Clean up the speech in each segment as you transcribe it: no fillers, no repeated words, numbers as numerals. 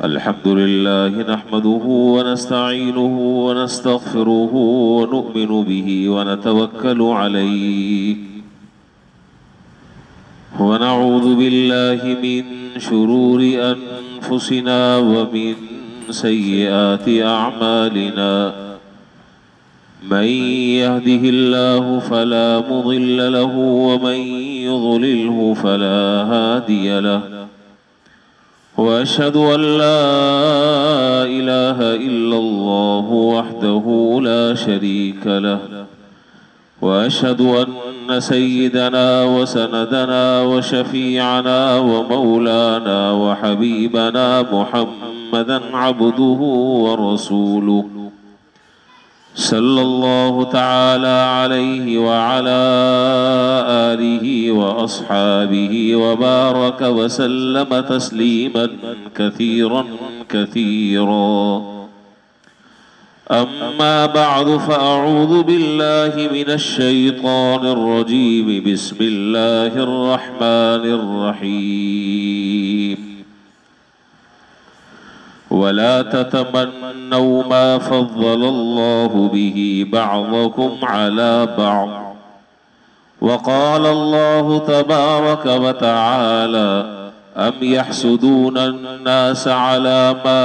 अल्हम्दुलिल्लाह नहमदुहु व नस्तईनुहु व नस्तगफिरुहु व नु'मिनु बिही व नतवक्कलु अलैहि व नऊज़ु बिल्लाहि मिन शुरूरि अनफुसिना व मिन सय्यिआति अअमालिना मन यहदिहिल्लाहु फला मुदिल्ल लहु व मन युद्लिल्हु फला हादिय लहु वअशहदु अल्ला इलाहा इल्लल्लाहु वहदहु ला शरीक लहु वअशहदु अन्न सय्यिदना व सनदना व शफीअना व मौलाना व हबीबना मुहम्मदन अब्दुहु व रसूलुहु सल्लल्लाहु तआला अलैहि व अला आलिहि व अस्हाबिहि व बारक व सल्लम तस्लीमन कसीरन कसीरा। अम्मा बअद फअऊज़ु बिल्लाहि मिनश शैतानिर रजीम। बिस्मिल्लाहिर रहमानिर रहीम। वला ततमन्नौ मा फ़ज़्ज़लल्लाहु बिही बअज़कुम अला बअज़ वक़ालल्लाहु तबारक व तआला अम यहसुदूना अन्नास अला मा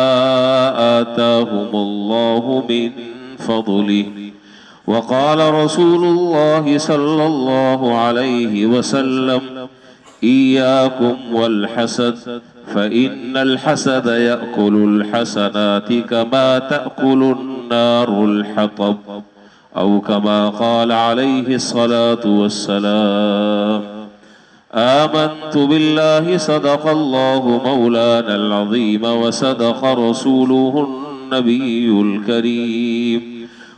आताहुमुल्लाहु मिन फ़ज़्लिहि वक़ाल रसूलुल्लाहि सल्लल्लाहु अलैहि वसल्लम इय्याकुम वल हसद फ़इन्नल हसद यअकुलुल हसनाति कमा तअकुलुन नारुल हतब औ कमा क़ाल अलैहि अस्सलातु वस्सलाम। आमन्तु बिल्लाहि सदक़ल्लाहु मौलानल अज़ीम व सदक़ रसूलुहुन नबियुल करीम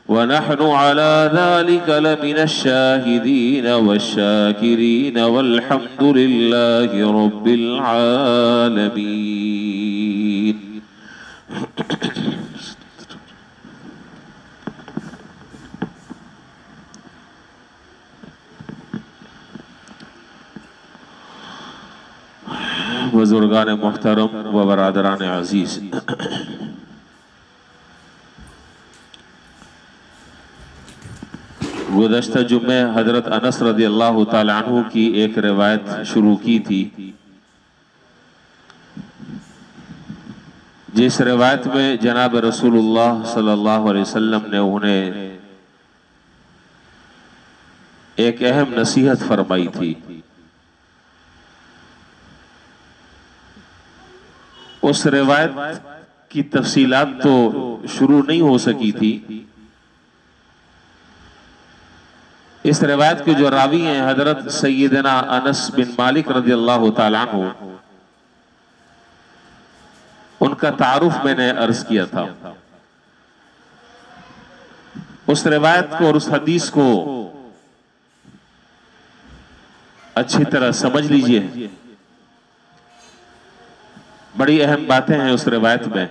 व नहनु अला ज़ालिका लमिनश शाहिदीन वश्शाकिरीन वल्हम्दुलिल्लाहि रब्बिल आलमीन। बुजुर्गान मुहतरम व बरादरान अजीज, गुज़श्ता जुम्मे हजरत अनस रज़ियल्लाहु ताला अन्हु की एक रिवायत शुरू की थी, जिस रिवायत में जनाब रसूलुल्लाह सल्लल्लाहु अलैहि वसल्लम ने उन्हें एक अहम नसीहत फरमाई थी। उस रिवायत की तफसीलात तो शुरू नहीं हो सकी थी। इस रिवायत के जो रावी हैं हजरत सैयदना अनस बिन मालिक रज़ियल्लाहु ताला अन्हु, उनका तारुफ मैंने अर्ज किया था। उस रिवायत को और उस हदीस को अच्छी तरह समझ लीजिए। बड़ी अहम बातें हैं उस रिवायत में।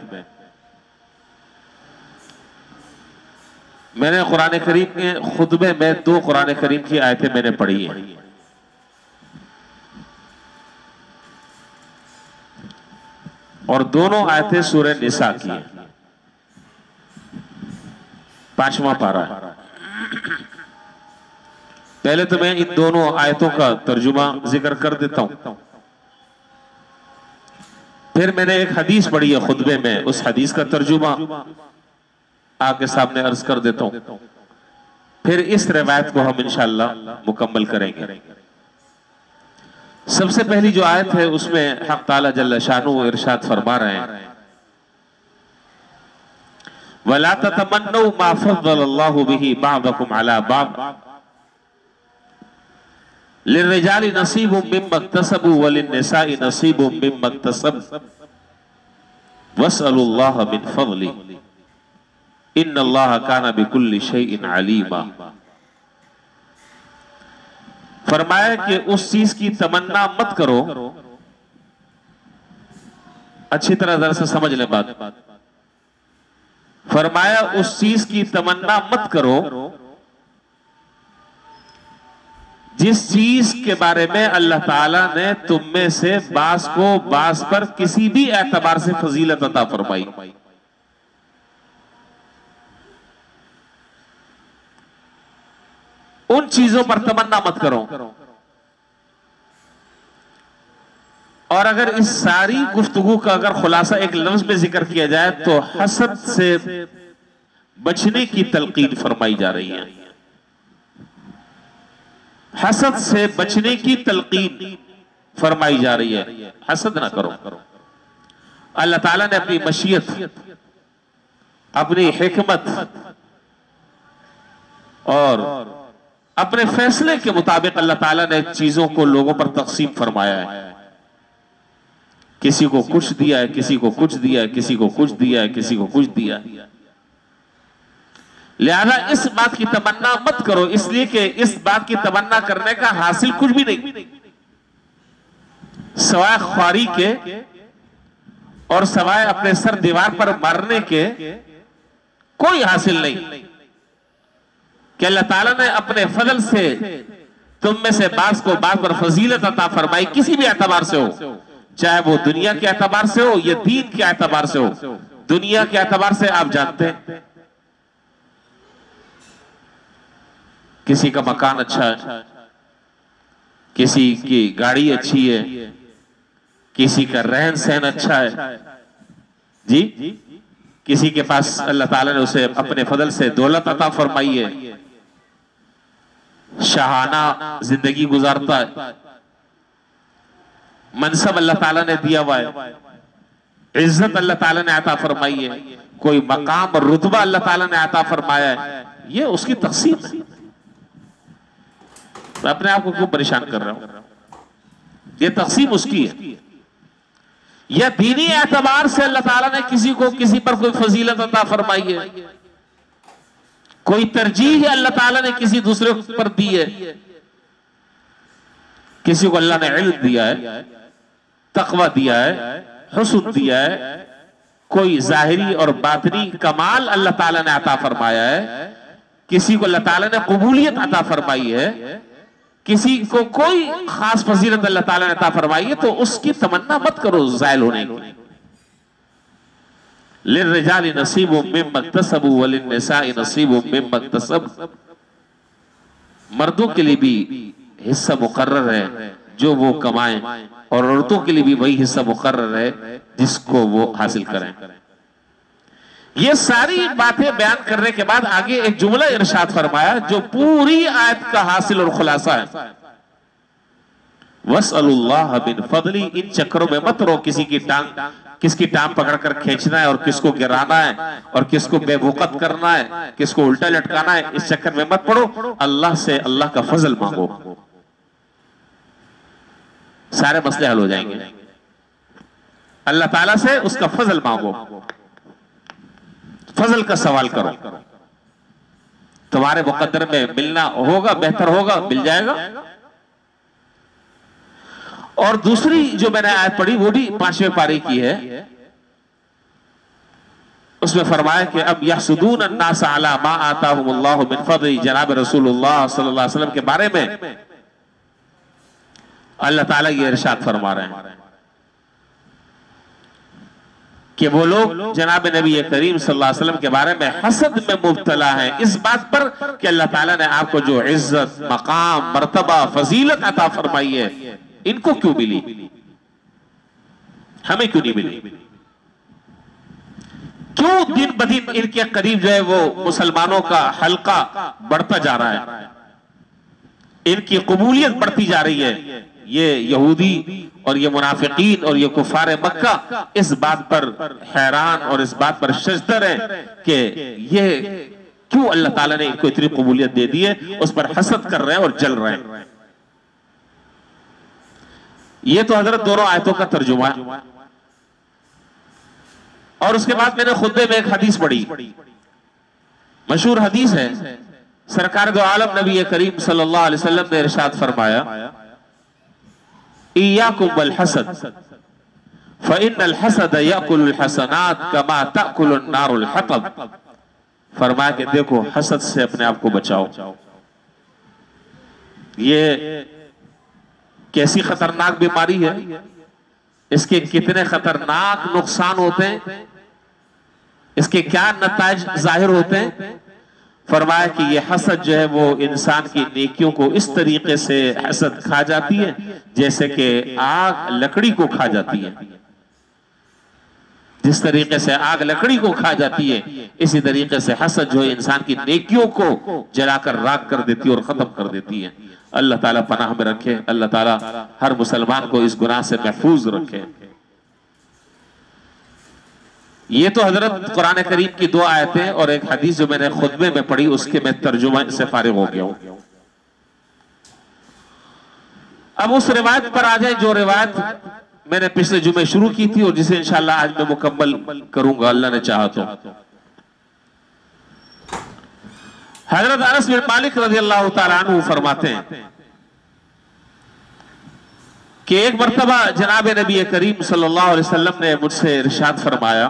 मैंने कुरान करीम के खुतबे में 2 कुरान करीम की आयतें मैंने पढ़ी हैं। और दोनों आयतें सूरह निसा की हैं। 5वां पारा है। पहले तो मैं इन दोनों आयतों का तर्जुमा जिक्र कर देता हूं, फिर मैंने एक हदीस पढ़ी है खुतबे में, उस हदीस का तर्जुमा आपके सामने अर्ज कर देता हूं, फिर इस रिवायत को हम इंशाअल्लाह मुकम्मल करेंगे। सबसे पहली जो आयत है उसमें हक़ ताला जल्ल शानुहु इरशाद फरमा रहे हैं, वला ततमन्नौ मा फ़ज़्ज़लल्लाहु बिही बअज़कुम अला बअज़ लिर्रिजालि नसीबुम मिम्मा इक्तसबू व लिन्निसाइ नसीबुम मिम्मा इक्तसब्न वस्अलुल्लाह मिन फ़ज़लिही इन्नल्लाह काना बिकुल्लि शैइन अलीमा। फरमाया कि उस चीज की तमन्ना मत करो। अच्छी तरह जरा से समझ ले बात। फरमाया उस चीज की तमन्ना मत करो जिस चीज के बारे में अल्लाह ताला ने तुम में से बास को बास पर किसी भी एतबार से फजीलत अता फरमाई, उन चीजों पर तमन्ना मत करो। और अगर इस सारी गुफ्तगू का अगर खुलासा एक लफ्ज में जिक्र किया जाए तो हसद से बचने की तलकीन फरमाई जा रही है। हसद से बचने की तलकीन फरमाई जा रही है। हसद ना करो। अल्लाह ताला ने अपनी मशीयत, अपनी हिकमत और अपने फैसले के मुताबिक अल्लाह ताला ने चीजों को लोगों पर तकसीम फरमाया है। किसी को कुछ दिया है, किसी को कुछ दिया है, किसी को कुछ दिया है, किसी को कुछ दिया है। लिहाजा इस बात की तमन्ना मत करो, इसलिए कि इस बात की तमन्ना करने का हासिल कुछ भी नहीं, सवाए ख्वारी के और सवाए अपने सर दीवार पर मारने के कोई हासिल नहीं। कि अल्लाह ताला ने अपने फजल से तुम में से बास को बास पर फजीलत अता फरमाई, किसी भी एतबार से हो, चाहे वो दुनिया के एतबार से हो या दीन के एतबार से हो। दुनिया के एतबार से आप जानते हैं किसी का मकान अच्छा है, किसी की गाड़ी अच्छी है, किसी का रहन सहन अच्छा है जी, किसी के पास अल्लाह ताला ने उसे अपने फजल से दौलत अता फरमाई है, शाहाना जिंदगी गुजारता है, मनसब अल्लाह ताला ने दिया हुआ है, इज्जत अल्लाह ताला ने अता फरमाई है, कोई मकाम और रुतबा अल्लाह ताला ने अता फरमाया है। ये उसकी तकसीम है। मैं अपने आप को क्यों परेशान कर रहा हूं? ये तकसीम उसकी है। या दीनी एतबार से अल्लाह ताला ने किसी को किसी पर कोई फजीलत अता फरमाई है, कोई तरजीह अल्लाह ताला ने किसी दूसरे पर दी है। किसी को अल्लाह ने इल्म दिया है, तकवा दिया है, हुस्न दिया है, कोई जाहिरी और बातिनी कमाल अल्लाह ताला ने अता फरमाया है, किसी को अल्लाह ताला ने कबूलियत अता फरमाई है, किसी को कोई खास फजीलत अल्लाह ताला ने अता फरमाई है, तो उसकी तमन्ना मत करो ज़ाइल होने की। लिर्रिजालि नसीबुम मिम्मा इक्तसबू वलिन्निसाइ नसीबुम मिम्मा इक्तसब। मर्दों के लिए भी हिस्सा मुकर्रर है जो वो कमाएं, और औरतों के लिए भी वही हिस्सा मुकर्रर है जिसको वो हासिल करें। ये सारी बातें बयान करने के बाद आगे एक जुमला इरशाद फरमाया जो पूरी आयत का हासिल और खुलासा है। वसअलुल्लाह बिन फदली। इन चक्करों में मत रहो, किसकी टांग पकड़कर खींचना है और किसको गिराना है और किसको बेवकूफ करना है, किसको उल्टा लटकाना है, इस चक्कर में मत पड़ो। अल्लाह से अल्लाह का फजल मांगो, सारे मसले हल हो जाएंगे। अल्लाह ताला से उसका फजल मांगो, फजल का सवाल करो। तुम्हारे मुकद्दर में मिलना होगा, बेहतर होगा, मिल जाएगा। और दूसरी जो मैंने आयत पढ़ी वो भी 5वें पारे की है। उसमें फरमाया कि अब यहसुदून अन्नास अला मा आताहुमुल्लाहु मिन फदली। जनाब रसूलुल्लाह सल्लल्लाहु अलैहि वसल्लम के बारे में अल्लाह ताला ये इरशाद फरमा रहे हैं कि वो लोग जनाब नबी करीम सल्लल्लाहु अलैहि वसल्म के बारे में हसद में मुब्तला हैं, इस बात पर कि अल्लाह ताला ने आपको जो इज्जत, मकाम, मर्तबा, फजीलत अता फरमाई है, इनको क्यों मिली, हमें क्यों नहीं मिली? क्यों दिन ब दिन इनके करीब जो है वो मुसलमानों का हल्का बढ़ता जा रहा है, इनकी कबूलियत बढ़ती जा रही है? ये यहूदी और ये मुनाफिकीन और ये कुफार मक्का इस बात पर हैरान और इस बात पर शजदर है कि ये क्यों अल्लाह ताला ने इनको इतनी कबूलियत दे दी है, उस पर हसद कर रहे हैं और जल रहे हैं। ये तो हजरत दोनों आयतों का तर्जुमा है। और उसके बाद मैंने खुतबे में एक हदीस पढ़ी, मशहूर हदीस है। सरकार दो आलम नबी करीम सल्लल्लाहु अलैहि वसल्लम ने इरशाद फरमाया, इय्याकुम वल हसद फ़इन्नल हसद याकुलुल हसनात कमा ताकुलुन नारुल हतब। फरमाया कि देखो, हसद से अपने आप को बचाओ, ये कैसी खतरनाक बीमारी है, इसके कितने खतरनाक नुकसान होते हैं, इसके क्या नताइज जाहिर होते हैं। फरमाया कि ये हसद जो है वो इंसान की नेकियों को इस तरीके से हसद खा जाती है जैसे कि आग लकड़ी को खा जाती है। जिस तरीके से आग लकड़ी को खा जाती है, इसी तरीके से हसद जो है इंसान की नेकियों को जलाकर राख कर देती है और खत्म कर देती है। अल्लाह ताला पनाह में रखे, अल्लाह ताला हर मुसलमान को इस गुनाह से महफूज रखे। ये तो हजरत कुरान करीम की 2 आयतें और एक हदीस जो मैंने खुतबे में पढ़ी, उसके मैं तर्जुमा से फारिग हो गया हूं। अब उस रिवायत पर आ जाए जो रिवायत मैंने पिछले जुमे शुरू की थी और जिसे इंशाअल्लाह आज मैं मुकम्मल करूंगा, अल्लाह ने चाहा तो। हजरत अनस बिन मालिक रज़ियल्लाहु ताला अन्हु फरमाते हैं कि एक मर्तबा जनाब नबी करीम सल्लल्लाहु अलैहि वसल्लम ने मुझसे इरशाद फरमाया,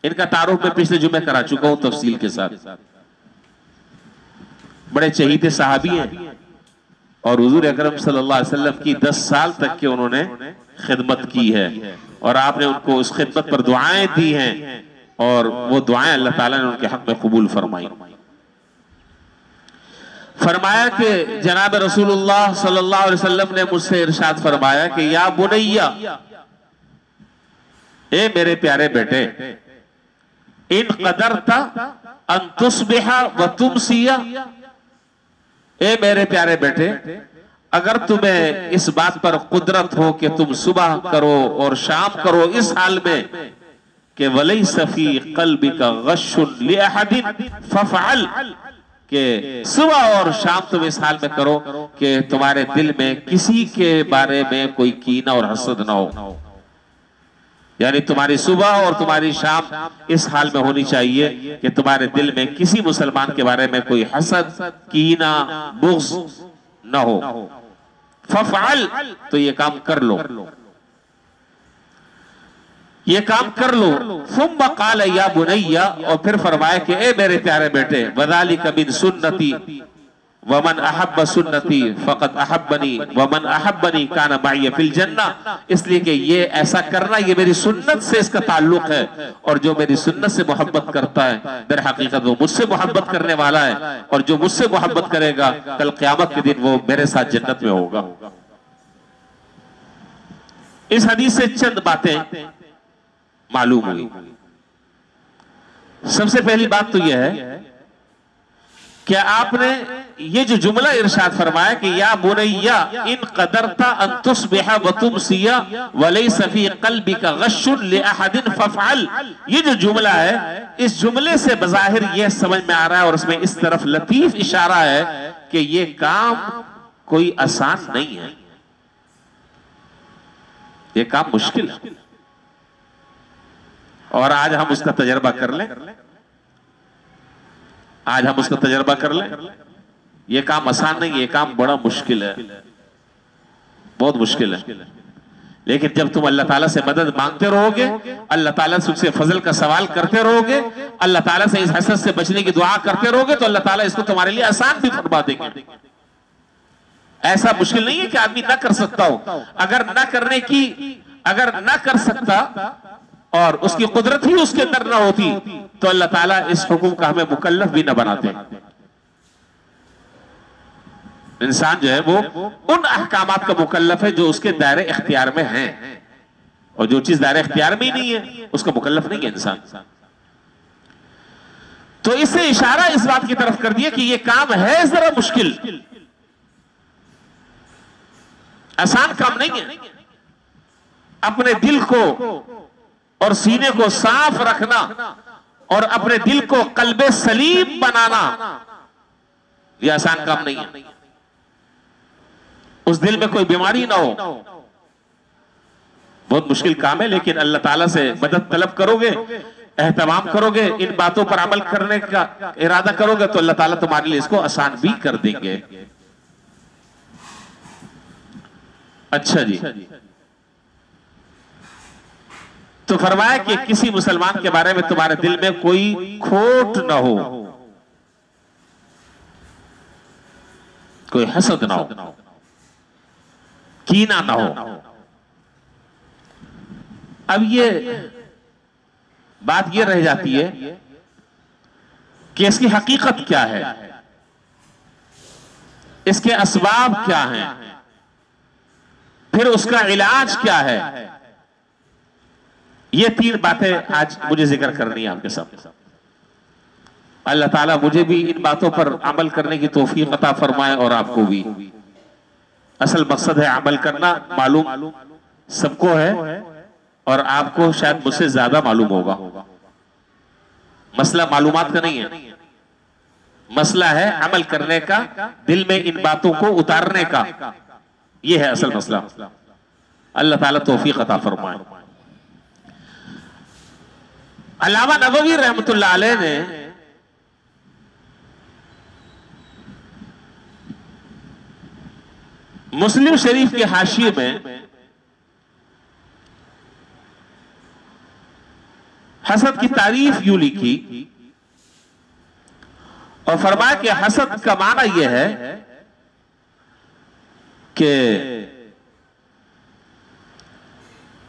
इनका तारुफ मैं पिछले जुमे करा चुका हूं तफसील के साथ। बड़े चहीते सहाबी हैं और हुजूर अकरम सल्लल्लाहु अलैहि वसल्लम की 10 साल तक के उन्होंने खिदमत की है और आपने उनको उस खिदमत पर दुआएं दी हैं और वो दुआएं अल्लाह ताला ने उनके हक में कबूल फरमाई। फरमाया कि जनाब रसूलुल्लाह सल्लल्लाहु अलैहि वसल्लम ने मुझसे इरशाद फरमाया कि या बुनैया, ए मेरे प्यारे बेटे, इन कदरता अन तुस्बिहा व तुमसिया, ए मेरे प्यारे बेटे, अगर तुम्हें इस बात पर कुदरत हो कि तुम सुबह करो और शाम करो इस हाल में कि वलैसा फी क़ल्बिका गश्शुन लिअहदिन फफ़अल, कि सुबह और शाम तुम इस हाल में करो कि तुम्हारे दिल में किसी के बारे में कोई कीना और हसद ना हो। यानी तुम्हारी सुबह और तुम्हारी शाम इस हाल में होनी चाहिए कि तुम्हारे दिल में किसी मुसलमान के बारे में कोई हसद, कीना, बुग़्ज़ न हो। फफ़अल, तो ये काम कर लो, ये काम कर लो। सुम्मा क़ाल या बुनैया, और फिर फरमाया कि ए मेरे प्यारे बेटे, वज़ालिका मिन सुन्नती वमन अहब्ब सुन्नती फ़क़द अहब्बनी वमन अहब्बनी कान मई फिल जन्ना, इसलिए कि ये ऐसा करना ये मेरी सुन्नत से इसका ताल्लुक है और जो मेरी सुन्नत से मोहब्बत करता है दर हकीकत वो मुझसे मोहब्बत करने वाला है और जो मुझसे मोहब्बत करेगा कल क़यामत के दिन वो मेरे साथ जन्नत में होगा। इस हदीस से चंद बातें मालूम हुई। सबसे पहली बात तो यह है कि आपने ये जो जुमला इरशाद फरमाया कि या बुनैया इन कदरता अन तुस्बिहा व तुमसिया वलैसा फी क़ल्बिका गश्शुन लिअहदिन फफ़अल, ये जो जुमला है, इस जुमले से बज़ाहिर ये समझ में आ रहा है और उसमें इस तरफ लतीफ इशारा है कि ये काम कोई आसान नहीं है, ये काम मुश्किल है। और आज हम उसका तजर्बा कर लें, आज हम उसका तजर्बा कर लें। ये काम आसान नहीं है, ये काम बड़ा मुश्किल है, बहुत मुश्किल है। लेकिन जब तुम अल्लाह ताला से मदद मांगते रहोगे, अल्लाह ताला से उससे फजल का सवाल करते रहोगे, अल्लाह ताला से इस हसद से बचने की दुआ करते रहोगे, तो अल्लाह ताला इसको तुम्हारे लिए आसान भी फरमा देंगे। ऐसा मुश्किल नहीं है कि आदमी ना कर सकता हो। अगर ना कर सकता और उसकी कुदरत ही उसके अंदर ना होती तो अल्लाह ताला इस हुक्म का हमें मुकल्लफ भी ना बनाते। इंसान जो है वो उन अहकामात का मुकल्लफ है जो उसके दायरे इख्तियार में हैं, और जो चीज दायरे इख्तियार में ही नहीं है उसका मुकल्लफ नहीं है इंसान। तो इससे इशारा इस बात की तरफ कर दिया कि ये काम है जरा मुश्किल, आसान काम नहीं है। अपने दिल को और सीने को साफ रखना और अपने दिल को कल्बे सलीम बनाना यह आसान काम नहीं है। उस दिल में कोई बीमारी ना हो, बहुत मुश्किल काम है। लेकिन अल्लाह ताला से मदद तलब करोगे, एहतमाम करोगे, इन बातों पर अमल करने का इरादा करोगे तो अल्लाह ताला तुम्हारे लिए इसको आसान भी कर देंगे। अच्छा जी, तो फरमाया कि किसी मुसलमान के बारे में तुम्हारे दिल में कोई खोट ना हो, कोई हसद ना हो, कीना ना हो। अब ये बात ये रह जाती है कि इसकी हकीकत क्या है, इसके असबाब क्या हैं, फिर उसका इलाज क्या है। ये 3 बातें आज मुझे जिक्र करनी है आपके साथ। अल्लाह ताला मुझे भी इन बातों पर अमल करने की तौफीक अता फरमाए और आपको भी। असल मकसद है अमल करना, मालूम सबको है और आपको शायद मुझसे ज्यादा मालूम होगा। मसला मालूमात का नहीं है, मसला है अमल करने का, दिल में इन बातों को उतारने का। यह है असल मसला। अल्लाह ताला तौफीक अता फरमाए। अल्लामा नबवी रहमतुल्लाह अलैह ने मुस्लिम शरीफ के हाशिये में हसद की तारीफ यूं लिखी और फरमाया कि हसद का माना यह है कि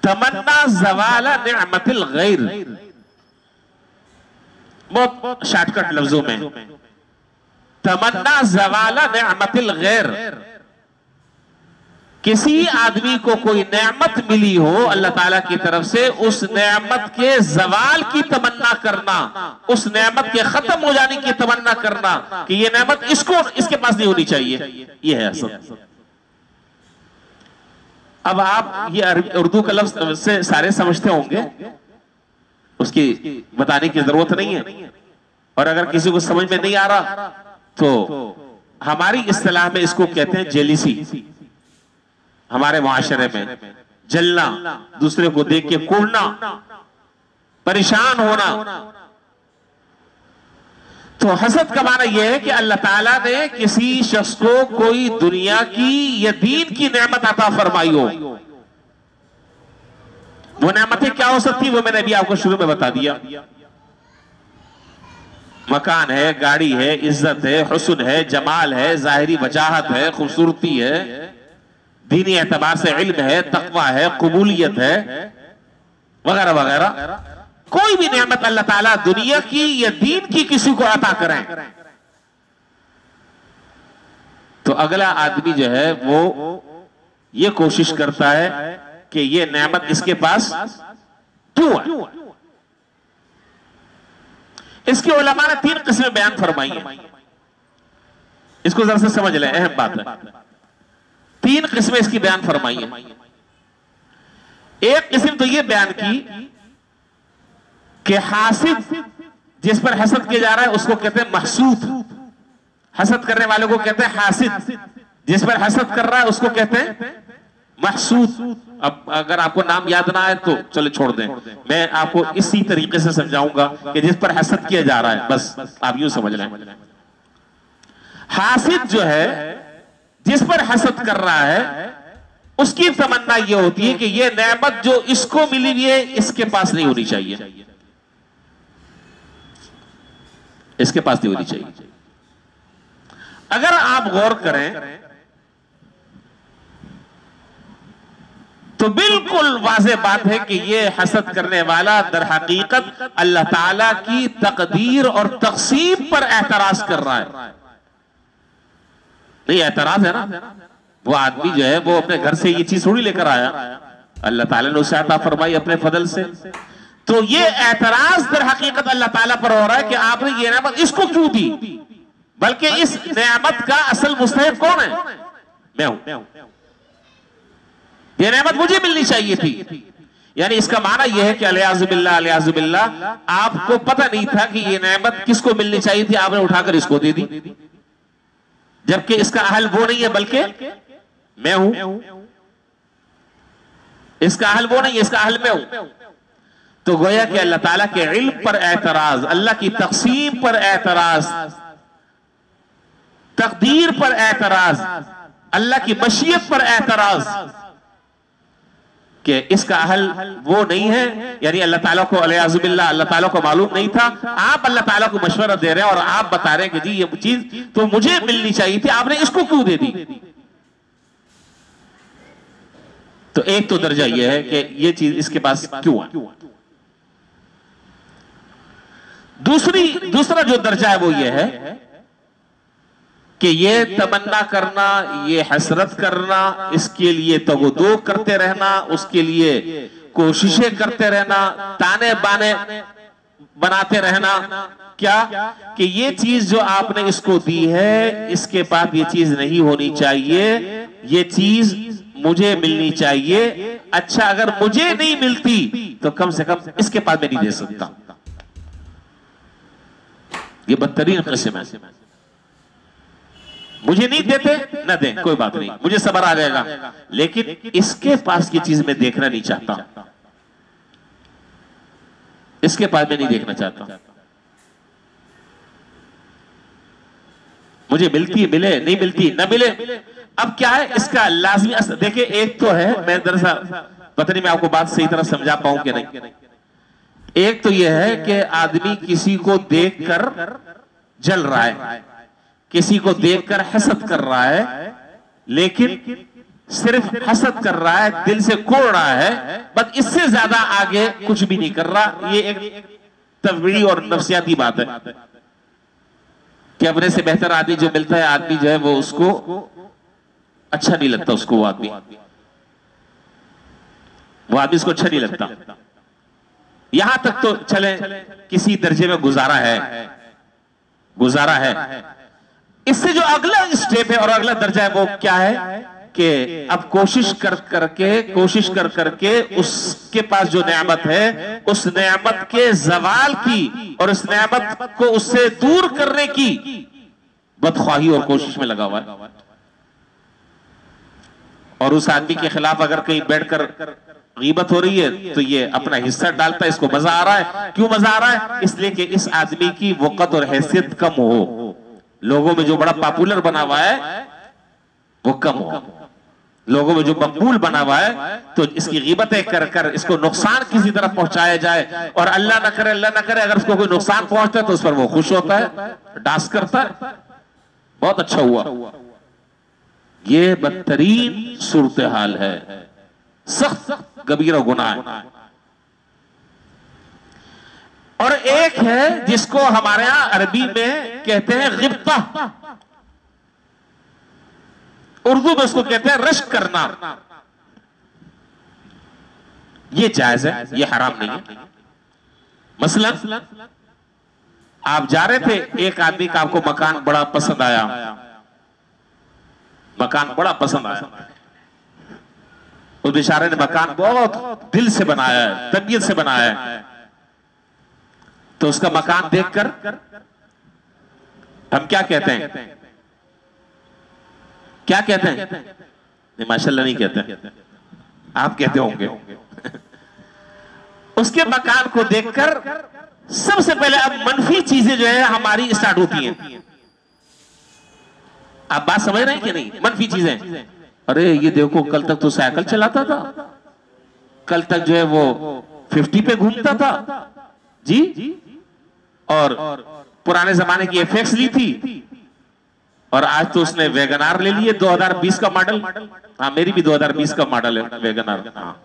तमन्ना ज़वाला निअमतिल गैर। बहुत शॉर्टकट लफ्जों में, तमन्ना ज़वाला निअमतिल गैर। किसी आदमी को कोई नेमत मिली हो अल्लाह ताला की तरफ से, उस नेमत के जवाल की तमन्ना करना, उस नेमत के खत्म हो जाने की तमन्ना करना कि ये नेमत इसके पास नहीं होनी चाहिए। ये है हसद। अब आप ये उर्दू का लफ्ज से सारे समझते होंगे, उसकी बताने की जरूरत नहीं है। और अगर किसी को समझ में नहीं आ रहा तो हमारी इस्तिलाह में इसको कहते हैं जेलिसी। हमारे मुआशरे में जलना, दूसरे को देख के कूड़ना, परेशान होना। तो हसद का माना यह है कि अल्लाह ताला ने किसी शख्स को कोई दुनिया की या दीन की नेमत अता फरमाई हो। वो नेमतें क्या हो सकती, वो मैंने अभी आपको शुरू में बता दिया। मकान है, गाड़ी है, इज्जत है, हुस्न है, जमाल है, जाहिरी वजाहत है, खूबसूरती है, दीनी एतबार से इल्म है, तकवा है, कबूलियत है, वगैरह वगैरह। कोई भी नेमत अल्लाह ताला दुनिया की या दीन की किसी को अता करें तो अगला आदमी जो है वो ये कोशिश करता है कि ये नेमत इसके पास क्यों है। इसके उलमा ने 3 किस्में बयान फरमाई है। इसको जरा से समझ लें, अहम बात है। 3 किस्में इसकी बयान फरमाई है। एक किस्म तो ये बयान की कि हासिद, जिस पर हसद किया जा रहा है उसको कहते हैं महसूद। हसद करने वाले को कहते हैं हासिद, जिस पर हसद कर रहा है उसको कहते हैं महसूद। अब अगर आपको नाम याद ना आए तो चलो छोड़ दें, मैं आपको इसी तरीके से समझाऊंगा कि जिस पर हसद किया जा रहा है, बस आप यूं समझ लें। हासिद जो है, जिस पर हसद कर रहा है, उसकी तमन्ना यह होती है कि यह नेमत जो इसको मिली हुई है इसके पास नहीं होनी चाहिए, इसके पास नहीं होनी चाहिए। अगर आप गौर करें तो बिल्कुल वाज़ेह बात है कि यह हसद करने वाला दर हकीकत अल्लाह ताला की तकदीर और तक़सीम पर एतराज कर रहा है। नहीं, एतराज है ना। वो आदमी जो है वो अपने घर से ये चीज थोड़ी लेकर आया, अल्लाह ताला ने उसे अता फरमाई अपने फजल से। तो ये एतराज दर हकीकत अल्लाह ताला पर हो रहा है कि आपने ये नेमत इसको क्यों दी, बल्कि इस नेमत का असल मुस्तहिक कौन है? मैं हूं। ये नेमत मुझे मिलनी चाहिए थी। यानी इसका माना यह है कि अलियाज़ुबिल्लाह आपको पता नहीं था कि ये नेमत किसको मिलनी चाहिए थी, आपने उठाकर इसको दे दी, जबकि इसका अहल वो नहीं है बल्कि मैं हूं। इसका अहल वो नहीं है, इसका अहल मैं हूं। तो गोया कि अल्लाह ताला के इल्म पर एतराज, अल्लाह की तक़सीम पर एतराज, तकदीर पर एतराज, अल्लाह की मशीयत पर एतराज कि इसका हल वो नहीं है, यानी अल्लाह ताला को अल्लाह ताला को मालूम नहीं था, आप अल्लाह ताला को मशवरा दे रहे हैं और आप बता रहे हैं कि जी ये चीज तो मुझे मिलनी चाहिए थी, आपने इसको क्यों दे दी। तो एक तो दर्जा यह है कि ये चीज इसके पास क्यों है। दूसरा जो दर्जा है वो ये है कि ये तमन्ना करना, ये हसरत करना, इसके लिए तगदो करते रहना, उसके लिए कोशिशें करते रहना, ताने बाने बनाते रहना, क्या कि ये चीज जो आपने इसको दी है इसके बाद ये चीज नहीं होनी चाहिए, ये चीज मुझे मिलनी चाहिए। अच्छा अगर मुझे नहीं मिलती तो कम से कम इसके पास मैं नहीं दे सकता। ये बदतरीन किस्म है। मुझे नहीं देते ना दें, कोई बात नहीं, मुझे सब्र आ जाएगा, लेकिन इसके पास की चीज मैं देखना नहीं चाहता, इसके पास मैं नहीं देखना चाहता। मुझे मिलती मिले, नहीं मिलती ना मिले। अब क्या है इसका लाजमी असर देखिए, एक तो है, मैं दरअसल पता नहीं मैं आपको बात सही तरह समझा पाऊं कि नहीं। एक तो यह है कि आदमी किसी को देखकर जल रहा है, किसी को देखकर हसद कर रहा है, लेकिन सिर्फ हसद कर रहा है, दिल से कोड़ रहा है, बस इससे ज्यादा आगे कुछ भी नहीं कर रहा। ये एक तबीयी और नफ्सियाती बात है कि अपने से बेहतर आदमी जो मिलता है, आदमी जो है वो उसको अच्छा नहीं लगता, उसको वो आदमी उसको अच्छा नहीं लगता। यहां तक तो चले किसी दर्जे में गुजारा है। इससे जो अगला स्टेप है और अगला दर्जा है वो क्या है कि अब कोशिश कर करके उसके पास जो नेमत है उस नेमत के जवाल की और उस नेमत को उससे दूर करने की बदख्वाही और कोशिश में लगा हुआ है। और उस आदमी के खिलाफ अगर कहीं बैठकर गीबत हो रही है तो ये अपना हिस्सा डालता है, इसको मजा आ रहा है। क्यों मजा आ रहा है? इसलिए कि इस आदमी की वक़्त और हैसियत कम हो, लोगों में जो बड़ा पॉपुलर बना हुआ है वो कम हो, लोगों में जो मकबूल बना हुआ है तो इसकी गीबतें कर कर इसको नुकसान किसी तरह पहुंचाया जाए, और अल्लाह ना करे अगर उसको कोई नुकसान पहुंचता है तो उस पर वो खुश होता है, डांस करता है, बहुत अच्छा हुआ। ये बदतरीन सूरत हाल है, सख्त कबीरा गुनाह है। और एक है जिसको हमारे यहां अरबी में कहते हैं गिब्ता, उर्दू में उसको कहते हैं रश्क करना। ये जायज है, ये हराम नहीं है। मसलन आप जा रहे थे, एक आदमी का आपको मकान बड़ा पसंद आया, उस बेचारे ने मकान बहुत दिल से बनाया है, तबीयत से बनाया है, तो उसका मकान देखकर हम क्या कहते हैं? नहीं, माशाल्लाह नहीं कहते, आप कहते होंगे। उसके मकान को देखकर सबसे पहले अब मनफी चीजें जो है हमारी स्टार्ट होती हैं। आप बात समझ रहे हैं कि नहीं? मनफी चीजें, अरे ये देखो कल तक तो साइकिल चलाता था, कल तक जो है वो 50 पे घूमता था जी, और पुराने जमाने की एफएक्स ली थी, और आज तो उसने वैगनार ले लिए 2020 का मॉडल। हाँ, मेरी भी 2020 का मॉडल है वैगनार। हाँ,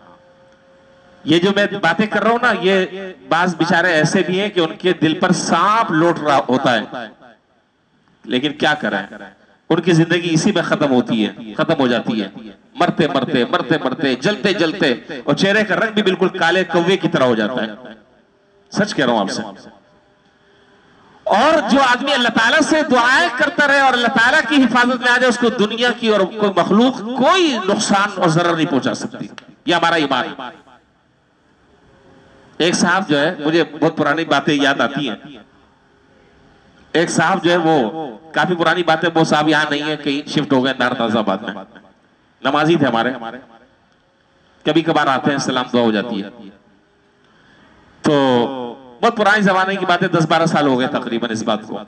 ये जो मैं बातें कर रहा हूं ना, ये बाज बेचारे ऐसे भी हैं कि उनके दिल पर सांप लौट रहा होता है, लेकिन क्या करें, उनकी जिंदगी इसी में खत्म हो जाती है, मरते जलते और चेहरे का रंग भी बिल्कुल काले कौवे की तरह हो जाता है। सच कह रहा हूं आपसे। और जो आदमी अल्लाह ताला से दुआएं करता रहे और अल्लाह ताला की हिफाजत में आ जाए, उसको दुनिया की और कोई मखलूक कोई नुकसान और जरर नहीं पहुंचा सकती। ये हमारा ईमान है। एक साहब जो है, मुझे बहुत पुरानी बातें याद आती हैं। एक साहब जो है वो काफी पुरानी बातें, वो साहब यहाँ नहीं है, कहीं शिफ्ट हो गए नारताजाबाद में, नमाजी थे हमारे, कभी कभार आते हैं, सलाम दुआ हो जाती है। तो बहुत पुरानी जमाने की बात है, 10-12 साल हो गए तकरीबन इस बात को।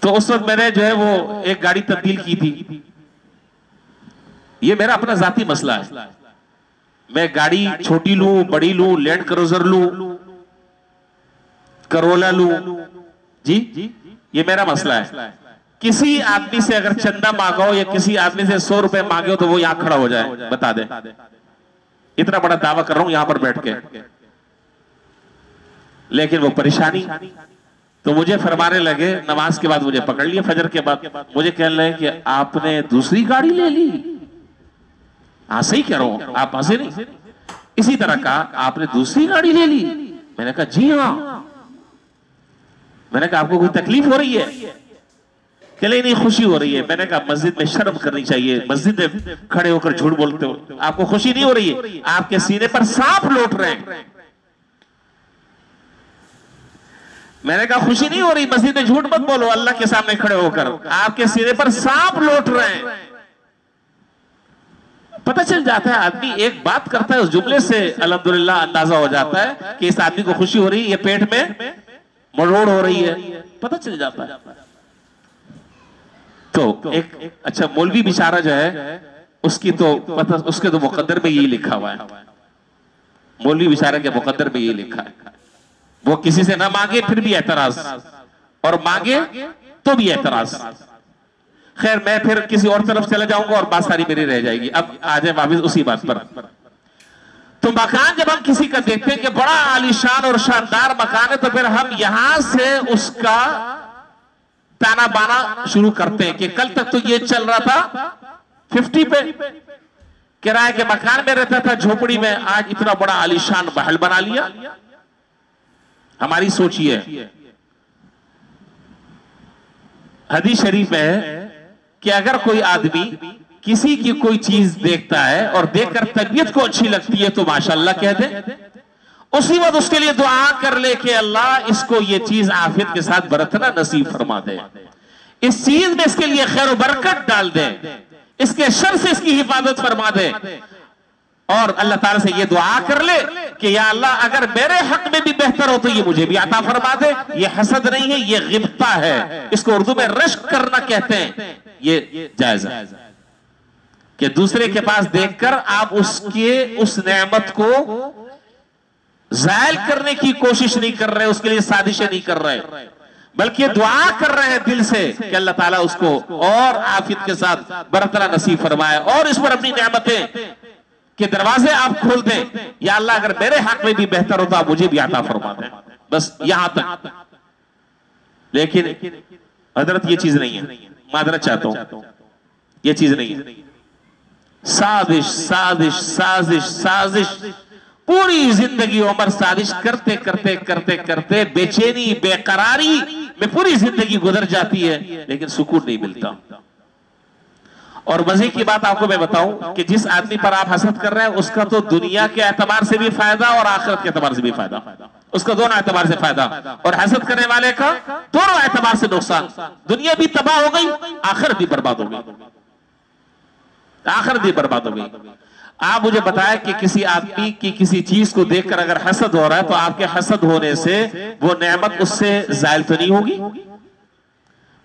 तो उस वक्त मैंने जो है वो एक गाड़ी तब्दील की थी। ये मेरा अपना जाती मसला है, मैं गाड़ी छोटी लूं, बड़ी लूं, लैंड क्रूजर लूं, करोला लूं, जी ये मेरा मसला है। किसी आदमी से अगर चंदा मांगो या किसी आदमी से 100 रुपए मांगो तो वो यहां खड़ा हो जाए, बता दे। इतना बड़ा दावा कर रहा हूं यहां पर बैठ के, लेकिन वो परेशानी। तो मुझे फरमाने लगे, नमाज के बाद मुझे पकड़ लिया, फजर के बाद मुझे कहने लगे कि आपने दूसरी गाड़ी ले ली। हाँ सही कह रहा हूं, आप हंसे नहीं। इसी तरह का आपने दूसरी गाड़ी ले ली। मैंने कहा जी हाँ। मैंने कहा आपको कोई तकलीफ हो रही है? कहले नहीं खुशी हो रही है। मैंने कहा मस्जिद में शर्म करनी चाहिए, मस्जिद में खड़े होकर झूठ बोलते हो। आपको खुशी नहीं हो रही है? आपके सीने पर सांप लौट रहे हैं। मैंने कहा खुशी नहीं हो रही, मस्जिद में झूठ मत बोलो अल्लाह के सामने खड़े होकर, आपके सीने पर सांप लौट रहे हैं। पता चल जाता है, आदमी एक बात करता है उस जुमले से अल्हम्दुलिल्लाह अंदाजा हो जाता है कि इस आदमी को खुशी हो रही है, ये पेट में मरोड़ हो रही है, पता चल जाता है। तो एक अच्छा मौलवी बेचारा जो है उसकी तो पता, उसके तो मुकद्दर में यही लिखा हुआ है, मौलवी बेचारा के मुकद्दर में यही लिखा है, वो किसी से ना मांगे फिर भी एतराज, और मांगे तो भी एतराज। खैर मैं फिर किसी और तरफ चला जाऊंगा और बात सारी मेरी रह जाएगी। अब आ जाए वापिस उसी बात पर। तो मकान जब हम किसी का देखते हैं कि बड़ा आलीशान और शानदार मकान है, तो फिर हम यहां से उसका ताना बाना शुरू करते हैं कि कल तक तो ये चल रहा था 50 पे, किराए के मकान में रहता था झोपड़ी में, आज इतना बड़ा आलीशान महल बना लिया। हमारी सोच ये है, हदीस शरीफ में है कि अगर कोई आदमी किसी की कोई चीज देखता है और देखकर तबीयत को अच्छी लगती है तो माशाअल्लाह कह दे, उसी वक्त उसके लिए दुआ कर ले कि अल्लाह इसको ये चीज आफियत के साथ बरतना नसीब फरमा दे, इस चीज में इसके लिए खैर बरकत डाल दे, इसके शर से इसकी हिफाजत फरमा दे, और अल्लाह ताला से ये दुआ कर ले कि या अल्लाह अगर मेरे हक में भी बेहतर हो तो ये मुझे भी अता फरमा दे। ये हसद नहीं है, ये गिब्ता है, इसको उर्दू में रश्क करना कहते हैं। ये जायज है कि दूसरे के पास देखकर आप उसके उस नेमत को जायल करने की कोशिश नहीं कर रहे, उसके लिए साजिशें नहीं कर रहे, बल्कि दुआ कर रहे हैं दिल से कि अल्लाह ताला उसको और आफियत के साथ बरकरार नसीब फरमाए और इस पर अपनी नेमतें के दरवाजे आप खोल दें। या अल्लाह अगर मेरे हक में भी बेहतर होता मुझे भी अता फरमा दें, बस यहां तक। लेकिन हजरत ये चीज नहीं है, मादरत चाहता हूं, ये चीज नहीं है। साजिश साजिश साजिश साजिश, पूरी जिंदगी उम्र साजिश करते करते करते करते बेचैनी बेकरारी में पूरी जिंदगी गुजर जाती है, लेकिन सुकून नहीं मिलता। और मजे की बात आपको मैं बताऊं कि जिस आदमी पर आप हसद कर रहे हैं उसका तो दुनिया के एतबार से भी फायदा और आखिरत के एतबार से भी फायदा, उसका दोनों एतबार से फायदा, और हसद करने वाले का दोनों एतबार से नुकसान। दुनिया भी तबाह हो गई, आखिरत भी बर्बाद हो गई, आखिरत भी बर्बाद हो गई। आप मुझे बताएं कि किसी आदमी की किसी चीज को देखकर अगर हसद हो रहा है तो आपके हसद होने से वो नेमत उससे जायल तो नहीं होगी?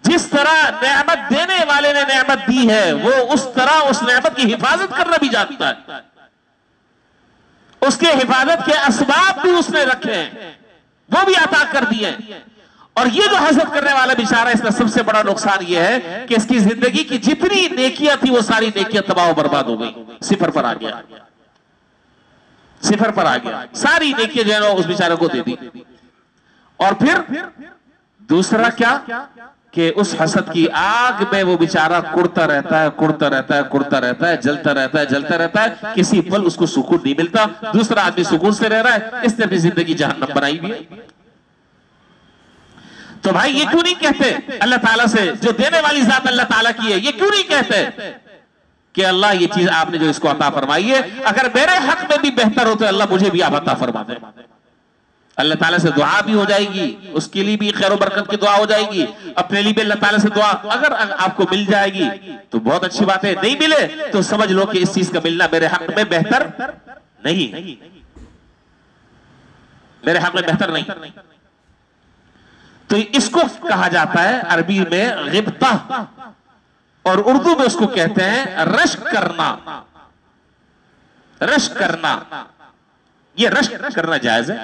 जिस तरह नेमत देने वाले ने नेमत दी है वो उस तरह उस नेमत की हिफाजत करना भी जानता है, उसके हिफाजत के असबाब भी उसने रखे हैं, वो भी अता कर दिए। और ये जो हसद करने वाला बेचारा, इसका सबसे बड़ा नुकसान ये है कि इसकी जिंदगी की जितनी नेकियां थी वो सारी नेकियां तबाह बर्बाद हो गई, सिफर पर आ गया, सिफर पर आ गया, सारी नेकियां जो है उस बेचारे को दे दी। और फिर दूसरा क्या कि उस हसद की आग में वो बेचारा कुड़ता रहता है, कुड़ता रहता है, कुड़ता रहता है, जलता रहता है, जलता रहता है, किसी पल उसको सुकून नहीं मिलता। दूसरा आदमी सुकून से रह रहा है, इसने अपनी जिंदगी जहन्नम बनाई भी है। तो भाई ये क्यों नहीं कहते अल्लाह ताला से, जो देने वाली जात अल्लाह ताला की है, ये क्यों नहीं कहते कि अल्लाह ये चीज आपने जो इसको अता फरमाई है अगर मेरे हक में भी बेहतर हो तो अल्लाह मुझे भी आप अता फरमा दे। अल्लाह ताला से दुआ भी हो जाएगी, उसके लिए भी खैर बरकत की दुआ हो जाएगी, अपने लिए भी अल्लाह ताला से दुआ अगर आपको मिल जाएगी तो बहुत अच्छी बात है, नहीं मिले तो समझ लो कि इस चीज का मिलना मेरे हक में बेहतर नहीं, मेरे हक में बेहतर नहीं। तो इसको कहा जाता है अरबी में गिब्ता, और उर्दू में उसको कहते हैं रश्क करना। रश करना, ये रश करना जायज है,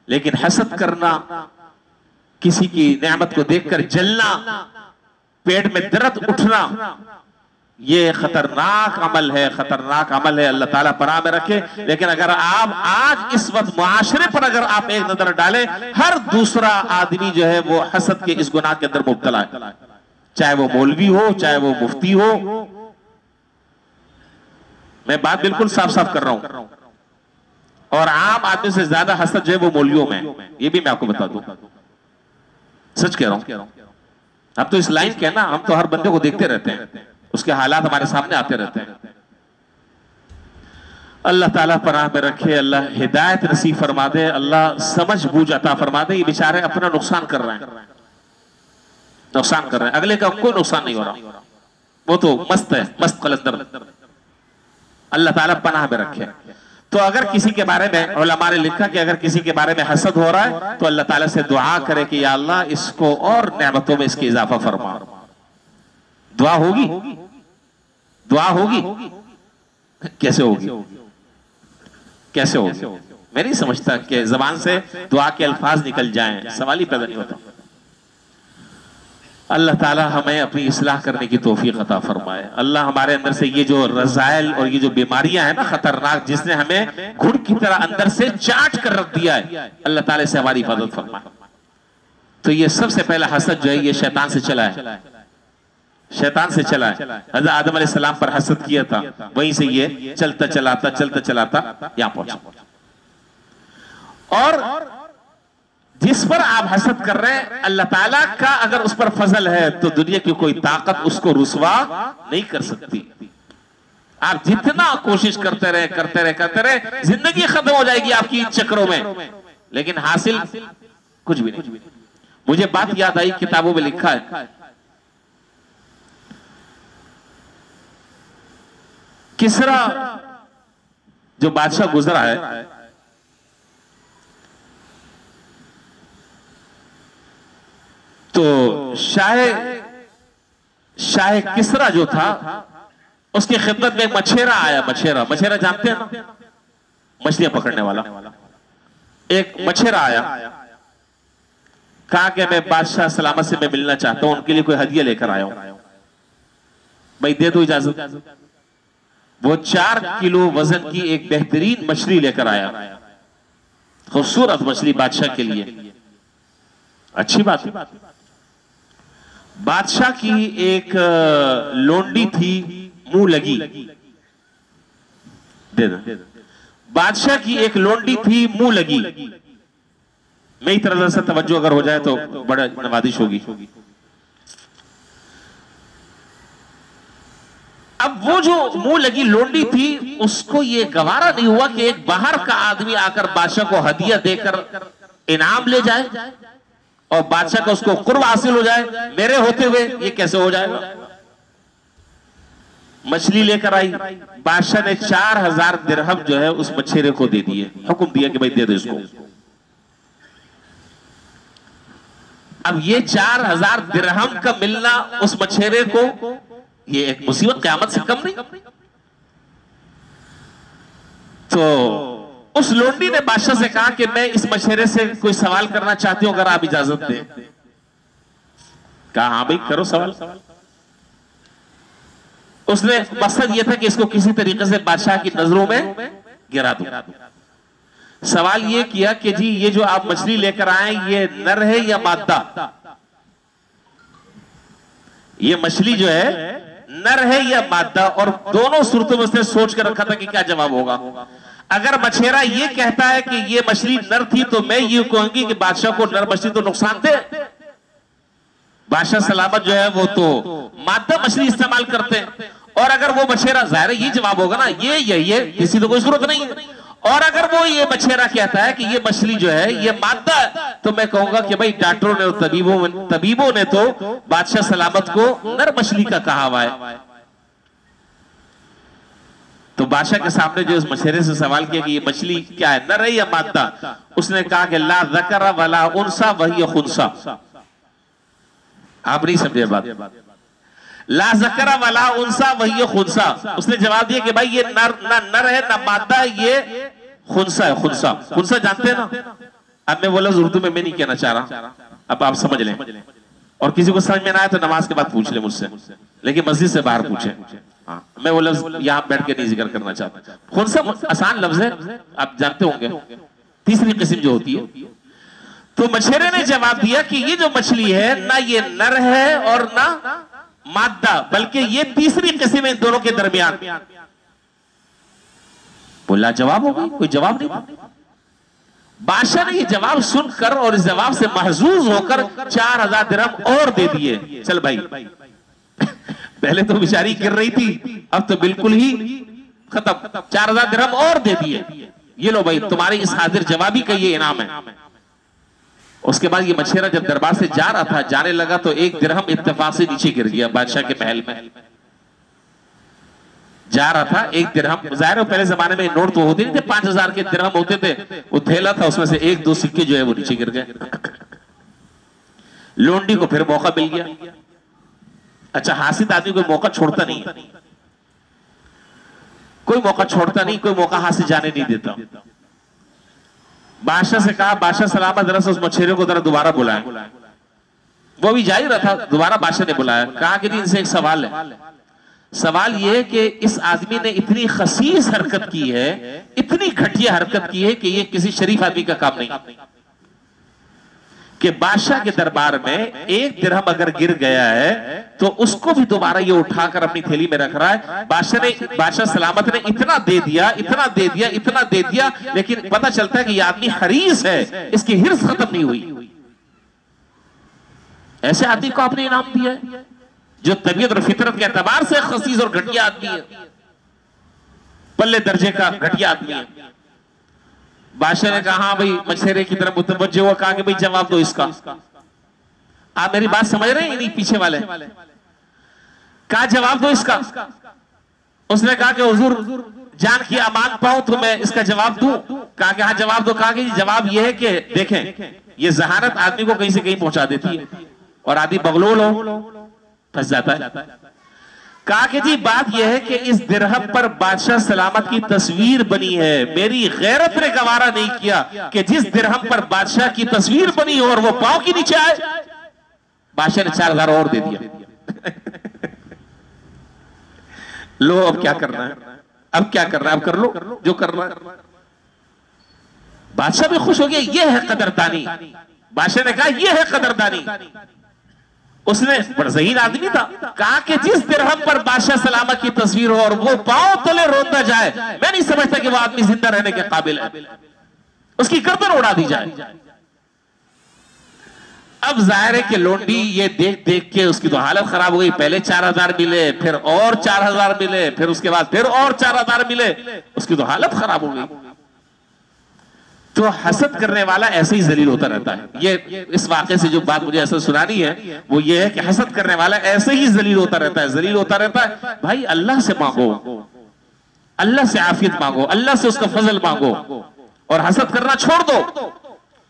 लेकिन हसद करना, किसी की नेमत को देखकर जलना, पेट में दर्द उठना, ये खतरनाक अमल है, खतरनाक अमल है। अल्लाह ताला पनाह में रखे। लेकिन अगर आप आज इस वक्त मुआशरे पर अगर आप एक नजर डालें, हर दूसरा आदमी जो है वो हसद के इस गुनाह के अंदर मुब्तला है, चाहे वो मौलवी हो, चाहे वो मुफ्ती हो। मैं बात बिल्कुल साफ साफ कर रहा हूं। और आम आदमी से ज्यादा हसद जो है वो मौलवियों में, ये भी मैं आपको बता दूं, सच कह रहा हूं। अब तो इस लाइन के ना, हम तो हर बंदे को देखते रहते हैं, उसके हालात हमारे सामने आते रहते हैं। अल्लाह ताला पनाह में रखे, अल्लाह हिदायत नसीब फरमा दे, अल्लाह समझ बूझ अता फरमा दे। ये बेचारे अपना नुकसान कर रहे हैं, नुकसान कर रहे हैं, अगले का कोई नुकसान नहीं हो रहा, वो तो मस्त है, मस्त कलंदर। अल्लाह ताला पनाह में रखे। तो अगर किसी के बारे में उलमा ने लिखा कि अगर किसी के बारे में हसद हो रहा है तो अल्लाह ताला से दुआ करे कि या अल्लाह इसको और नेमतों में इसकी इजाफा फरमा। दुआ होगी, दुआ होगी, कैसे होगी, कैसे होगी? मैं नहीं समझता कि जबान से दुआ के अल्फाज निकल जाएं, सवाल ही पैदा नहीं होता। अल्लाह ताला हमें अपनी इस्लाह करने की तौफीक अता फरमाए। अल्लाह हमारे अंदर से ये जो रज़ाइल और ये जो बीमारियां हैं ना खतरनाक, जिसने हमें घुड़ की तरह अंदर से चाट कर रख दिया है, अल्लाह ताला से हमारी हिफाजत फरमाए। तो ये सबसे पहला हसद जो है ये शैतान से चला है, शैतान से चला है। हज़रत आदम अलैहिस्सलाम पर हसद किया था, वहीं से ये चलता चलाता यहां पहुंचा। और जिस पर आप हसद कर रहे हैं, अल्लाह ताला का अगर उस पर फजल है तो दुनिया की कोई ताकत उसको रुसवा नहीं कर सकती। आप जितना कोशिश करते रहे, जिंदगी खत्म हो जाएगी आपकी इन चक्रों में, लेकिन हासिल कुछ भी नहीं। मुझे बात याद आई, किताबों में लिखा है, किसरा जो बादशाह गुजरा है, तो शाह किसरा जो था उसकी खिदमत में एक मछेरा आया। मछेरा जानते हैं ना, मछलियां पकड़ने वाला। एक मछेरा आया, कहा कि मैं बादशाह सलामत से मैं मिलना चाहता हूं, उनके लिए कोई हदिया लेकर आया हूं, भाई दे दो इजाजत। वो 4 किलो वजन की एक बेहतरीन मछली लेकर आया, खूबसूरत मछली बादशाह के लिए। अच्छी बात है। बादशाह की एक लोंडी थी मुंह लगी, दे दो। बादशाह की एक लोंडी थी मुंह लगी। मेरी तरफ से तवज्जो अगर हो जाए तो बड़ा नवाजिश होगी। अब वो जो मुंह लगी लोंडी थी, उसको ये गवारा नहीं हुआ कि एक बाहर का आदमी आकर बादशाह को हदिया देकर इनाम ले जाए और बादशाह का उसको कुर्ब हासिल हो जाए। मेरे होते हुए ये कैसे हो जाएगा? मछली लेकर आई, बादशाह ने 4000 दिरहम जो है उस मछेरे को दे दिए, हुक्म दिया कि भाई दे दो इसको। अब ये 4000 दिरहम का मिलना उस मछेरे को, ये एक मुसीबत क़यामत से कम नहीं। तो उस लोंडी ने बादशाह से कहा कि मैं इस मछेरे से कोई सवाल करना चाहती हूं, अगर आप इजाजत दें। कहा हाँ भाई करो सवाल। उसने मकसद यह था कि इसको किसी तरीके से बादशाह की नजरों में गिरा दूं। सवाल यह किया कि जी ये जो आप मछली लेकर आए ये नर है या मादा? ये मछली जो है नर है या मादा? और दोनों सूरतों में उसने सोच कर रखा था कि क्या जवाब होगा। अगर मछेरा ये कहता है कि ये मछली नर थी तो मैं ये कहूंगी कि बादशाह को नर मछली तो नुकसान दे, बादशाह सलामत जो है वो तो मादा मछली इस्तेमाल करते हैं। और अगर वो मछेरा, जाहिर है ये जवाब होगा ना, ये किसी तो कोई जरूरत नहीं है। और अगर वो ये मछेरा कहता है कि ये मछली जो है ये मादा है, तो मैं कहूंगा कि भाई डॉक्टरों ने और तबीबों ने तो बादशाह सलामत को नर मछली का कहा हुआ है। तो बादशाह के सामने जो उस मछेरे से सवाल किया कि ये मछली क्या है, नर है या मादा? उसने कहा कि ला ज़कर वला उनसा वही खुनसा। आप नहीं समझे बात। ला ज़करा वला उनसा वही खुनसा। उसने जवाब दिया कि भाई ये नर ना नर है ना मादा है, ये खुनसा है। खुनसा खुनसा जानते हैं ना? अब मैं बोला उर्दू में मैं नहीं कहना चाह रहा, अब आप समझ लें। और किसी को समझ में ना आए तो नमाज के बाद पूछ ले मुझसे, लेकिन मस्जिद से बाहर पूछे। हाँ, मैं वो लफ्ज यहाँ बैठ के नहीं जिक्र करना चाहता। खुनसा आसान लफ्ज है, आप जानते होंगे, तीसरी किस्म जो होती है। तो मछेरे ने जवाब दिया कि ये जो मछली है ना ये नर है और ना मादा, बल्कि ये तीसरी किस्म है इन दोनों के दरमियान। बोला जवाब हो गई, कोई जवाब नहीं। बादशाह ने ये जवाब सुनकर और इस जवाब से महजूज होकर 4000 दिरहम और दे दिए। चल भाई पहले तो बेचारी गिर रही थी, अब तो बिल्कुल ही खत्म। 4000 दिरहम और दे दिए, ये लो भाई तुम्हारे इस हाजिर जवाबी का ये इनाम है। उसके बाद ये मछेरा जब दरबार से जा रहा था, जाने लगा तो 1 दिरहम इत्तेफाक से नीचे गिर गया बादशाह के महल में। जा रहा था 1 दिरहम, जाहिर है पहले जमाने में नोट तो होते नहीं थे, 5000 के दिरहम होते थे, वो थैला था उसमें से 1-2 सिक्के जो है वो नीचे गिर गए। लोंडी को फिर मौका मिल गया। अच्छा, हासिद आदमी कोई मौका छोड़ता नहीं, कोई मौका छोड़ता नहीं, कोई मौका हाथ से जाने नहीं देता। बादशाह से कहा, बादशाह सलामत जरा से उस मछेरे को जरा दोबारा बुलाए। वो भी जा ही रहा था, दोबारा बादशाह ने बुलाया। कहा कि इनसे एक सवाल है। सवाल यह है कि इस आदमी ने इतनी खसीस हरकत की है, इतनी घटिया हरकत की है कि यह किसी शरीफ आदमी का काम नहीं कि बादशाह के दरबार में 1 दिरहम अगर गिर गया है तो उसको भी दोबारा ये उठाकर अपनी थैली में रख रहा है। बादशाह सलामत ने इतना दे दिया, इतना दे दिया, इतना दे दिया, लेकिन पता चलता है कि यह आदमी हरीस है, इसकी हिर्स खत्म नहीं हुई। ऐसे आदमी को आपने इनाम दिया है जो तबीयत और फितरत के एतबार से खसीस और घटिया आदमी है, पल्ले दर्जे का घटिया आदमी है। बादशाह ने कहा, हाँ भाई मछेरे की तरफ मुतवज्जो हुआ, कहा कि भाई जवाब दो इसका। आप मेरी बात समझ रहे हैं? नहीं पीछे वाले कहा जवाब दो इसका। उसने कहा कि हुजूर जान की अमान पाऊं तो मैं इसका जवाब दूं। कहा कि हाँ जवाब दो। कहा कि जवाब यह है कि देखें ये जहानत आदमी को कहीं से कहीं पहुंचा देती है और आदमी बगलोल हो फंस जाता है। कहा कि जी बात यह है कि इस दिरहम पर बादशाह सलामत की तस्वीर बनी है, मेरी गैरत ने गवारा नहीं किया कि जिस दिरहम पर बादशाह की तस्वीर बनी हो और वो पांव के नीचे आए। बादशाह ने 4000 और दे दिया। लो अब क्या करना है, अब क्या करना है, अब कर लो जो करना है। बादशाह भी खुश हो गया, ये है कदरदानी। बादशाह ने कहा यह है कदरदानी। उसने बड़ा ज़हीन आदमी था, कहा कि जिस दिरहम पर बादशाह सलामत की तस्वीर हो और वो पांव तले रोता जाए, मैं नहीं समझता कि वो आदमी जिंदा रहने के काबिल है, उसकी गर्दन उड़ा दी जाए। अब जाहिर है कि लोंडी ये देख देख के उसकी तो हालत खराब हो गई। पहले 4000 मिले, फिर और 4000 मिले, फिर उसके बाद फिर और 4000 मिले, उसकी तो हालत खराब हो गई। तो हसद करने वाला ऐसे ही जलील होता रहता है। ये इस वाक़े से जो बात मुझे ऐसा सुनानी है वो ये है कि हसद करने वाला ऐसे ही जलील होता रहता है, जलील होता रहता है। भाई अल्लाह से मांगो, अल्लाह से आफियत मांगो, अल्लाह से उसका फजल मांगो और हसद करना छोड़ दो।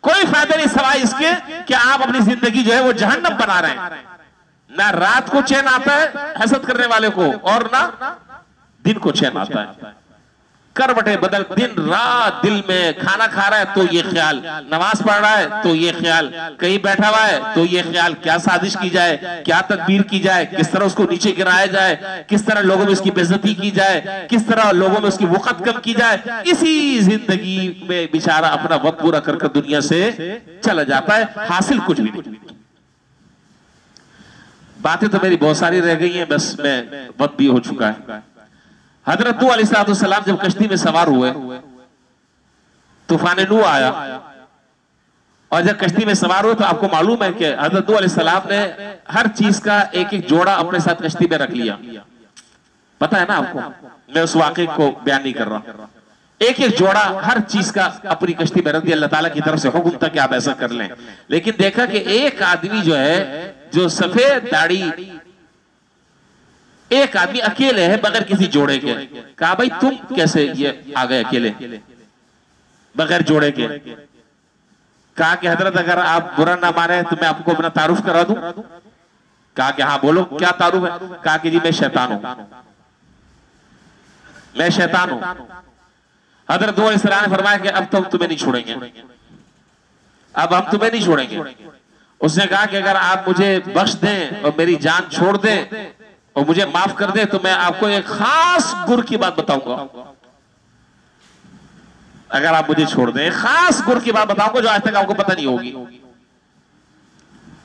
कोई फायदा नहीं सवाए इसके कि आप अपनी जिंदगी जो है वो जहन्नम बना रहे हैं। ना रात को चैन आता है हसद करने वाले को और ना दिन को चैन आता है। करवटे बदल, दिन रात दिल में खाना खा रहा है तो ये ख्याल, नमाज पढ़ रहा है तो ये ख्याल, कहीं बैठा हुआ है तो ये ख्याल, क्या साजिश की जाए, क्या तदबीर की जाए, किस तरह उसको नीचे गिराया जाए, किस तरह लोगों में उसकी बेइज्जती की जाए, किस तरह लोगों में उसकी वक़्त कम की जाए। इसी जिंदगी में बेचारा अपना वक्त पूरा कर दुनिया से चला जाता है, हासिल कुछ भी नहीं। बातें तो मेरी बहुत सारी रह गई हैं, बस मैं वक्त भी हो चुका है। हजरत नूह अलैहिस्सलाम जब कश्ती में सवार हुए, तूफान नूह आया और जब कश्ती में सवार हुए तो आपको मालूम है कि हजरत नूह अलैहिस्सलाम ने हर चीज का एक एक जोड़ा अपने साथ कश्ती में रख लिया। पता है ना आपको, मैं उस वाक़े को बयान नहीं कर रहा। एक एक जोड़ा हर चीज का अपनी कश्ती में रख दिया। अल्लाह ताला की तरफ से हुक्म था कि आप ऐसा कर लें। लेकिन देखा कि एक आदमी जो है, जो सफेद दाढ़ी, एक आदमी अकेले है बगैर किसी जोड़े के। कहा भाई तुम कैसे ये आ गए अकेले बगैर जोड़े के? कहा कि हजरत अगर आप बुरा ना माने तो मैं आपको अपना तारुफ करा दूं। कहा कि हाँ बोलो क्या तारुफ है? कहा कि जी मैं शैतान हूं, मैं शैतान हूं। हजरत नूह अलैहिस्सलाम ने फरमाया कि अब तो हम तुम्हें नहीं छोड़ेंगे, अब हम तुम्हें नहीं छोड़ेंगे। उसने कहा कि अगर आप मुझे बख्श दें और मेरी जान छोड़ दें और मुझे माफ कर दें तो मैं आपको एक खास गुर की बात बताऊंगा। अगर आप मुझे छोड़ दें, खास गुर की बात बताऊंगा जो आज तक आपको पता नहीं होगी।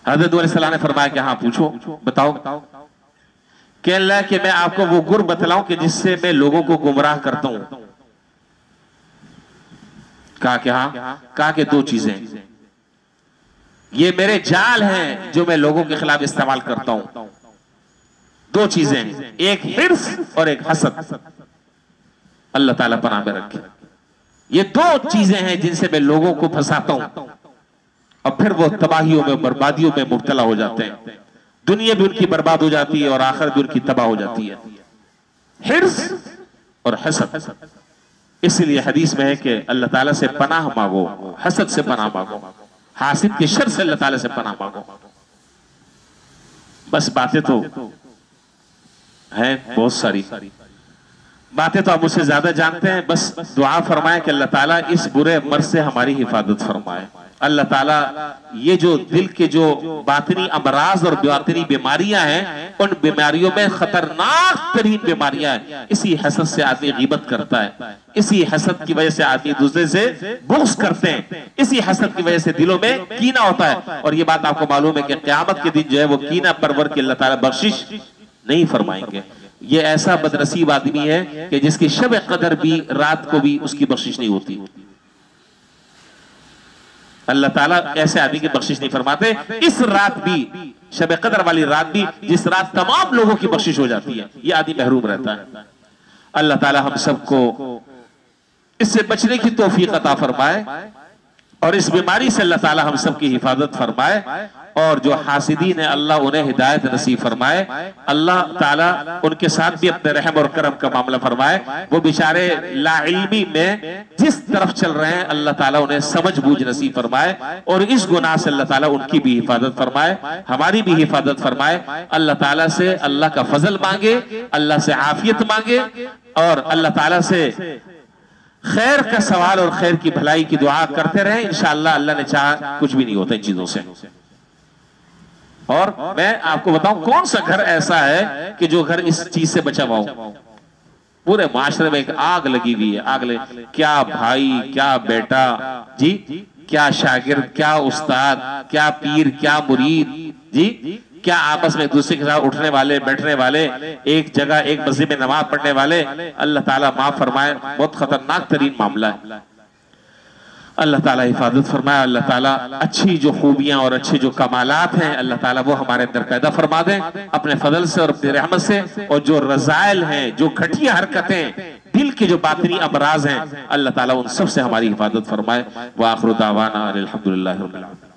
हजरत नूह अलैहिस्सलाम ने फरमाया कि हाँ पूछो, बताओ। कह रहा है कि मैं आपको वो गुर बतलाऊं कि जिससे मैं लोगों को गुमराह करता हूं। कहा कि हाँ। कहा कि दो चीजें, ये मेरे जाल हैं जो मैं लोगों के खिलाफ इस्तेमाल करता हूं। दो चीजें, एक हिर्स और एक हसद। अल्लाह ताला पनाह में रखे। ये दो चीजें हैं जिनसे मैं लोगों को फंसाता हूं और फिर वो तबाहियों में, बर्बादियों में मुब्तला हो जाते हैं। दुनिया भी उनकी बर्बाद हो जाती है और आखिरत भी उनकी तबाह हो जाती है। हिर्स और हसद। इसलिए हदीस में है कि अल्लाह ताला से पनाह मांगो, हसद से पनाह मांगो, हासिद के शर से अल्लाह ताला से पनाह मांगो। बस बातें तो हैं बहुत सारी, बातें तो आप मुझसे ज्यादा जानते हैं। बस दुआ फरमाए कि अल्लाह ताला इस बुरे मर्ज से हमारी हिफाजत फरमाए। अल्लाह ताला ये जो दिल के जो बातिनी अमराज और बातिनी बीमारियां हैं, उन बीमारियों में खतरनाक तरीन बीमारियां हैं। इसी हसद से आदमी गीबत करता है, इसी हसद की वजह से आदमी दूसरे से बुग़्ज़ करते हैं, इसी हसद की वजह से दिलों में कीना होता है। और ये बात आपको मालूम है कि क़यामत के दिन जो है वो कीना परवर की अल्लाह ताला बख्शिश नहीं फरमाएंगे। ये ऐसा बदनसीब आदमी है कि जिसकी शब कदर भी रात को भी उसकी बख्शिश नहीं होती। अल्लाह ताला ऐसे आदमी की बख्शिश नहीं फरमाते। इस रात भी, शब कदर वाली रात भी, जिस रात तमाम लोगों की बख्शिश हो जाती है, ये आदमी महरूम रहता है। अल्लाह ताला हम सबको इससे बचने की तौफीक अता फरमाए और इस बीमारी से अल्लाह ताला हम सबकी हिफाजत फरमाए। और जो हासिदीन है अल्लाह उन्हें हिदायत नसीब फरमाए। अल्लाह ताला उनके साथ भी अपने रहम और करम का मामला फरमाए। वो बेचारे लाइल्मी में जिस तरफ चल रहे हैं अल्लाह ताला उन्हें समझ बूझ नसीब फरमाए और इस गुनाह से अल्लाह ताला उनकी भी हिफाजत फरमाए, हमारी भी हिफाजत फरमाए। अल्लाह ताला से अल्लाह का फजल मांगे, अल्लाह से आफियत मांगे और अल्लाह ताला से खैर का सवाल और खैर की भलाई की दुआ करते रहे। इंशाअल्लाह अल्लाह ने चाहा कुछ भी नहीं होता इन चीजों से। और मैं आपको बताऊं कौन सा घर ऐसा है कि जो घर इस चीज से बचा हुआ हो। पूरे माशरे में एक आग लगी हुई है, आग लगी। क्या भाई, क्या बेटा जी, क्या शागिर्द, क्या उस्ताद, क्या पीर, क्या मुरीद जी, क्या आपस में एक दूसरे के साथ उठने वाले, बैठने वाले, एक जगह एक मस्जिद में नमाज पढ़ने वाले। अल्लाह ताला माफ फरमाए, बहुत खतरनाक तरीन मामला है। अल्लाह ताला हिफाजत फरमाए। अल्लाह ताला अच्छी जो खूबियां और अच्छे जो कमालात हैं अल्लाह ताला वो हमारे अंदर पैदा फरमा दें अपने फजल से और अपनी रहमत से। और जो रज़ाइल हैं, जो घटिया हरकतें, दिल के जो बातिनी अमराज हैं, अल्लाह ताला उन सब से हमारी हिफाजत फरमाए। व आखिरु दावाना अनिल हम्दुलिल्लाहि रब्बिल आलमीन।